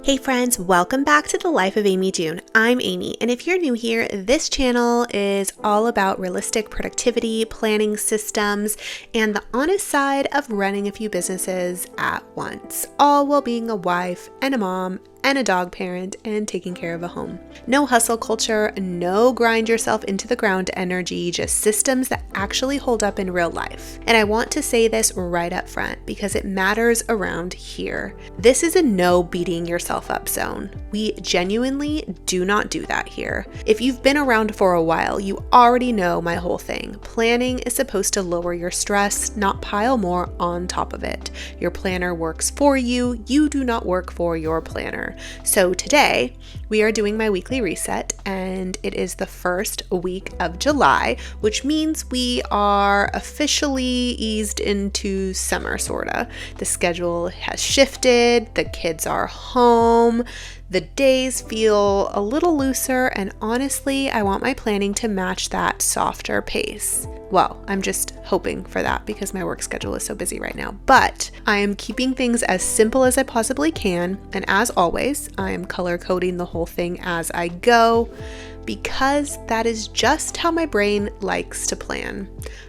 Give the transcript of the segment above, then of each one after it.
Hey friends, welcome back to the Life of Amy June. I'm Amy, and if you're new here, this channel is all about realistic productivity, planning systems, and the honest side of running a few businesses at once, all while being a wife and a mom and a dog parent and taking care of a home. No hustle culture, no grind yourself into the ground energy, just systems that actually hold up in real life. And I want to say this right up front because it matters around here. This is a no beating yourself up zone. We genuinely do not do that here. If you've been around for a while, you already know my whole thing. Planning is supposed to lower your stress, not pile more on top of it. Your planner works for you. You do not work for your planner. So today we are doing my weekly reset, and it is the first week of July, which means we are officially eased into summer, sorta. The schedule has shifted, the kids are home, the days feel a little looser, and honestly, I want my planning to match that softer pace. Well, I'm just hoping for that because my work schedule is so busy right now. But I am keeping things as simple as I possibly can. And as always, I am color coding the whole thing as I go because that is just how my brain likes to plan.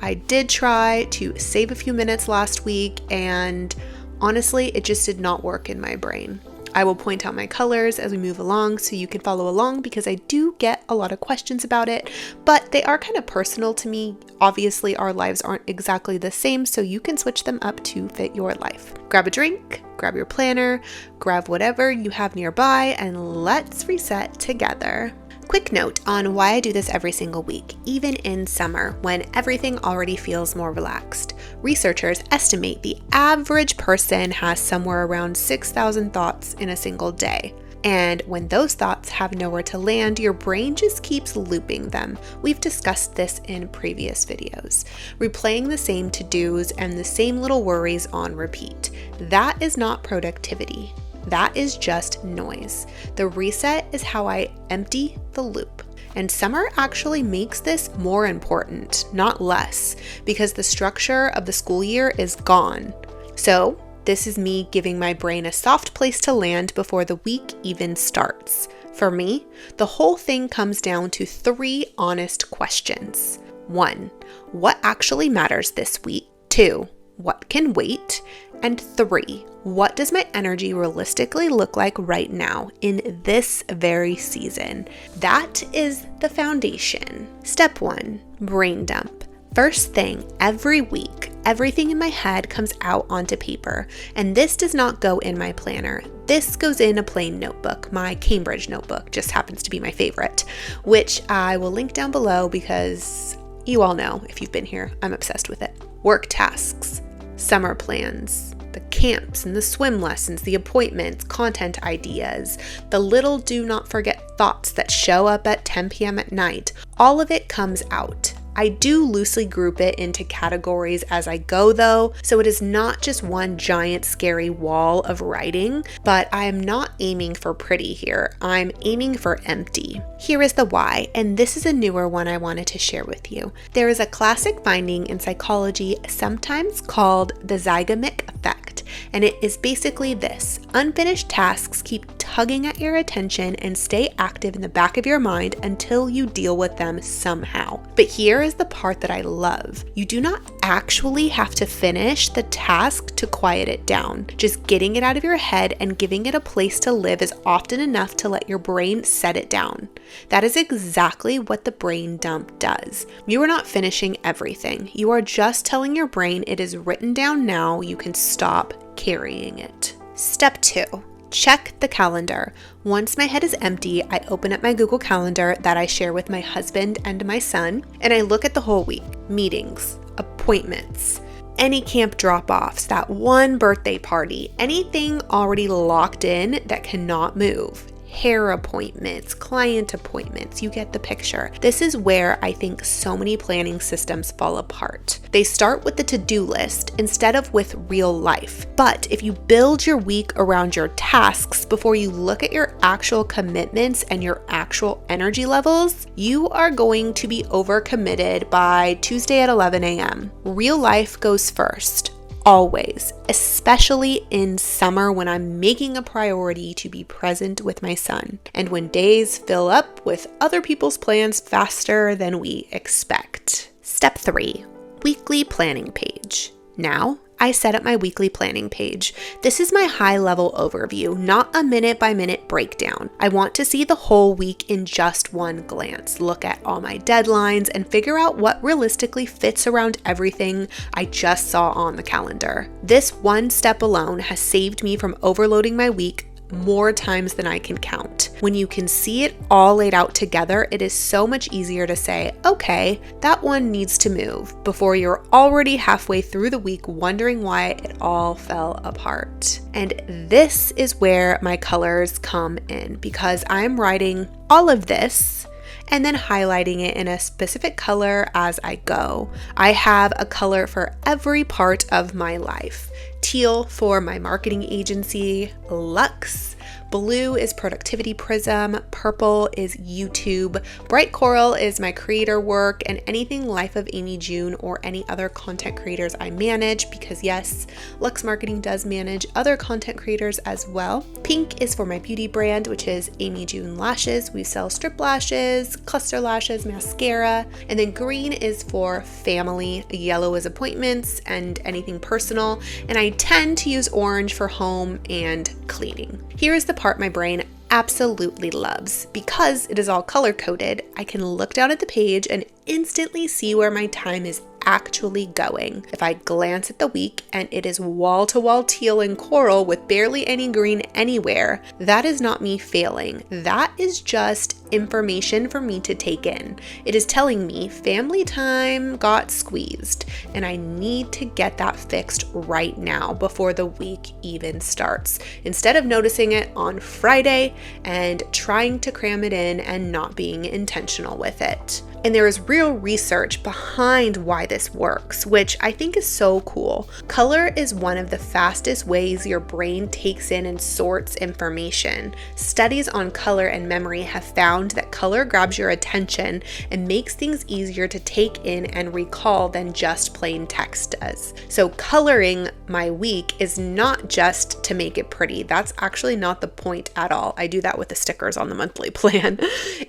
I did try to save a few minutes last week, and honestly, it just did not work in my brain. I will point out my colors as we move along so you can follow along because I do get a lot of questions about it, but they are kind of personal to me. Obviously, our lives aren't exactly the same, so you can switch them up to fit your life. Grab a drink, grab your planner, grab whatever you have nearby, and let's reset together. Quick note on why I do this every single week, even in summer when everything already feels more relaxed. Researchers estimate the average person has somewhere around 6,000 thoughts in a single day. And when those thoughts have nowhere to land, your brain just keeps looping them. We've discussed this in previous videos. Replaying the same to-dos and the same little worries on repeat. That is not productivity. That is just noise. The reset is how I empty the loop. And summer actually makes this more important, not less, because the structure of the school year is gone. So this is me giving my brain a soft place to land before the week even starts. For me, the whole thing comes down to 3 honest questions. 1, what actually matters this week? 2, what can wait? And 3, what does my energy realistically look like right now in this very season? That is the foundation. Step 1, brain dump. First thing, every week, everything in my head comes out onto paper, and this does not go in my planner. This goes in a plain notebook. My Cambridge notebook just happens to be my favorite, which I will link down below because you all know, if you've been here, I'm obsessed with it. Work tasks, summer plans, the camps and the swim lessons, the appointments, content ideas, the little do not forget thoughts that show up at 10 p.m. at night. All of it comes out. I do loosely group it into categories as I go though, so it is not just one giant scary wall of writing, but I am not aiming for pretty here. I'm aiming for empty. Here is the why, and this is a newer one I wanted to share with you. There is a classic finding in psychology sometimes called the zygamic effect, and it is basically this. Unfinished tasks keep tugging at your attention and stay active in the back of your mind until you deal with them somehow. But here is the part that I love. You do not actually have to finish the task to quiet it down. Just getting it out of your head and giving it a place to live is often enough to let your brain set it down. That is exactly what the brain dump does. You are not finishing everything. You are just telling your brain it is written down now. You can stop carrying it. Step 2. Check the calendar. Once my head is empty, I open up my Google Calendar that I share with my husband and my son, and I look at the whole week. Meetings, appointments, any camp drop-offs, that one birthday party, anything already locked in that cannot move. Hair appointments, client appointments, you get the picture. This is where I think so many planning systems fall apart. They start with the to-do list instead of with real life. But if you build your week around your tasks before you look at your actual commitments and your actual energy levels, you are going to be overcommitted by Tuesday at 11 a.m. Real life goes first. always, especially in summer when I'm making a priority to be present with my son, and when days fill up with other people's plans faster than we expect. Step 3, weekly planning page. Now, I set up my weekly planning page. This is my high-level overview, not a minute-by-minute breakdown. I want to see the whole week in just one glance, look at all my deadlines, and figure out what realistically fits around everything I just saw on the calendar. This one step alone has saved me from overloading my week more times than I can count. When you can see it all laid out together, it is so much easier to say, okay, that one needs to move, before you're already halfway through the week wondering why it all fell apart. And this is where my colors come in, because I'm writing all of this and then highlighting it in a specific color as I go. I have a color for every part of my life. Teal for my marketing agency, Luxe. Blue is Productivity Prism, purple is YouTube, bright coral is my creator work, and anything Life of Amy June or any other content creators I manage, because yes, Luxe Marketing does manage other content creators as well. Pink is for my beauty brand, which is Amy June Lashes. We sell strip lashes, cluster lashes, mascara, and then green is for family, yellow is appointments and anything personal, and I tend to use orange for home and cleaning. Here is the part my brain absolutely loves. Because it is all color coded, I can look down at the page and instantly see where my time is actually going. If I glance at the week and it is wall-to-wall teal and coral with barely any green anywhere, that is not me failing. That is just information for me to take in. It is telling me family time got squeezed and I need to get that fixed right now before the week even starts, instead of noticing it on Friday and trying to cram it in and not being intentional with it. And there is real research behind why this works, which I think is so cool. Color is one of the fastest ways your brain takes in and sorts information. Studies on color and memory have found that color grabs your attention and makes things easier to take in and recall than just plain text does. So coloring my week is not just to make it pretty. That's actually not the point at all. I do that with the stickers on the monthly plan.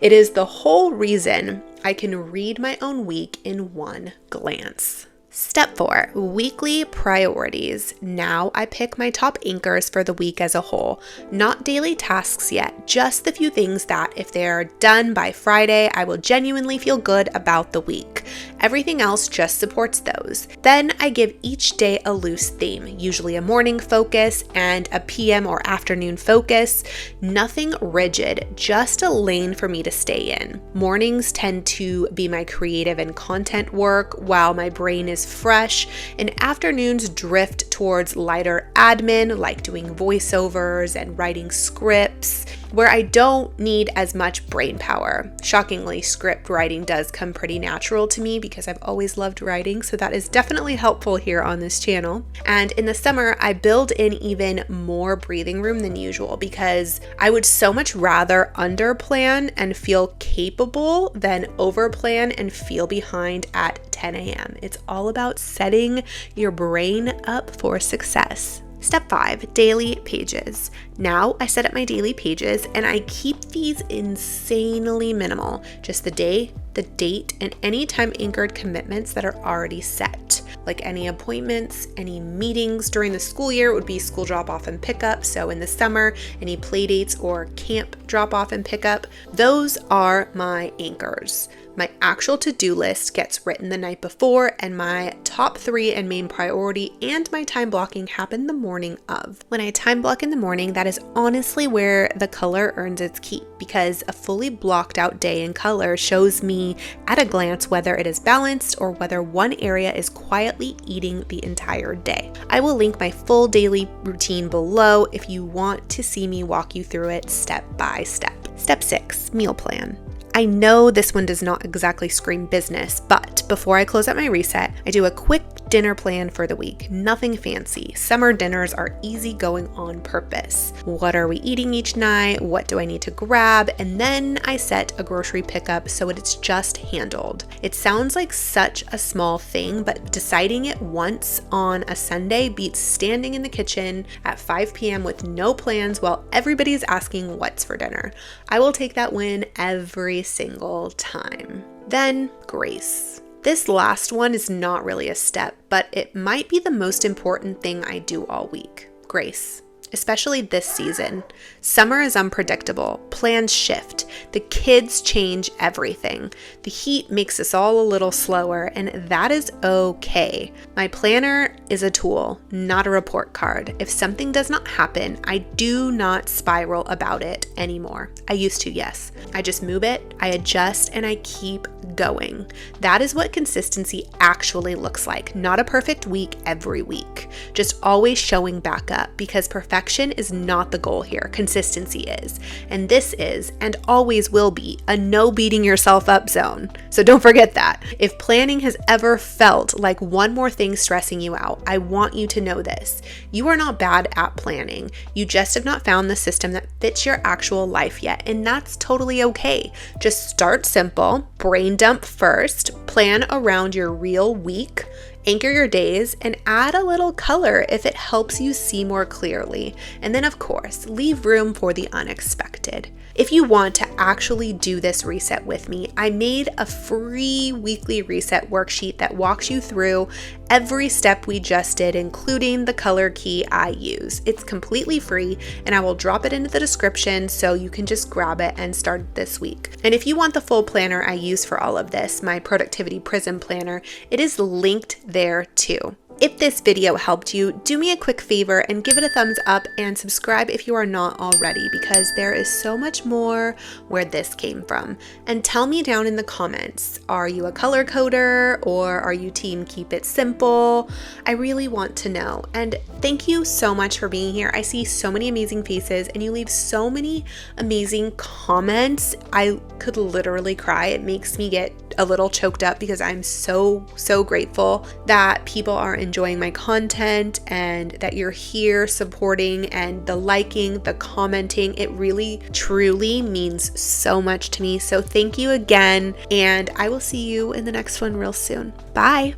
It is the whole reason I can read my own week in one glance. Step 4, weekly priorities. Now I pick my top anchors for the week as a whole. Not daily tasks yet, just the few things that, if they are done by Friday, I will genuinely feel good about the week. Everything else just supports those. Then I give each day a loose theme, usually a morning focus and a PM or afternoon focus. Nothing rigid, just a lane for me to stay in. Mornings tend to be my creative and content work while my brain is fresh, and afternoons drift towards lighter admin, like doing voiceovers and writing scripts, where I don't need as much brain power. Shockingly, script writing does come pretty natural to me because I've always loved writing, so that is definitely helpful here on this channel. And in the summer, I build in even more breathing room than usual because I would so much rather underplan and feel capable than overplan and feel behind at 10 a.m. It's all about setting your brain up for success. Step 5, daily pages. Now I set up my daily pages and I keep these insanely minimal. Just the day, the date, and any time anchored commitments that are already set. Like any appointments, any meetings during the school year, it would be school drop off and pickup. So in the summer, any play dates or camp drop off and pickup, those are my anchors. My actual to-do list gets written the night before, and my top 3 and main priority and my time blocking happen the morning of. When I time block in the morning, that is honestly where the color earns its keep, because a fully blocked out day in color shows me at a glance whether it is balanced or whether one area is quietly eating the entire day. I will link my full daily routine below if you want to see me walk you through it step by step. Step 6, meal plan. I know this one does not exactly scream business, but before I close out my reset, I do a quick dinner plan for the week. Nothing fancy. Summer dinners are easy going on purpose. What are we eating each night? What do I need to grab? And then I set a grocery pickup so it's just handled. It sounds like such a small thing, but deciding it once on a Sunday beats standing in the kitchen at 5 p.m. with no plans while everybody's asking what's for dinner. I will take that win every single time. Then, grace. This last one is not really a step, but it might be the most important thing I do all week. Grace. Especially this season. Summer is unpredictable. Plans shift. The kids change everything. The heat makes us all a little slower, and that is okay. My planner is a tool, not a report card. If something does not happen, I do not spiral about it anymore. I used to, yes. I just move it, I adjust, and I keep going. That is what consistency actually looks like. Not a perfect week every week. Just always showing back up, because perfection is not the goal here. Consistency is. And this is, and always will be, a no beating yourself up zone. So don't forget that. If planning has ever felt like one more thing stressing you out, I want you to know this. You are not bad at planning. You just have not found the system that fits your actual life yet, and that's totally okay. Just start simple, brain dump first, plan around your real week, anchor your days, and add a little color if it helps you see more clearly. And then, of course, leave room for the unexpected. If you want to actually do this reset with me, I made a free weekly reset worksheet that walks you through every step we just did, including the color key I use. It's completely free, and I will drop it into the description so you can just grab it and start this week. And if you want the full planner I use for all of this, my Productivity Prism Planner, it is linked there too. If this video helped you, do me a quick favor and give it a thumbs up and subscribe if you are not already, because there is so much more where this came from. And tell me down in the comments, are you a color coder or are you team keep it simple? I really want to know. And thank you so much for being here. I see so many amazing faces and you leave so many amazing comments. I could literally cry. It makes me get a little choked up because I'm so grateful that people are enjoying my content and that you're here supporting, and the liking, the commenting. It really truly means so much to me. So thank you again, and I will see you in the next one real soon. Bye.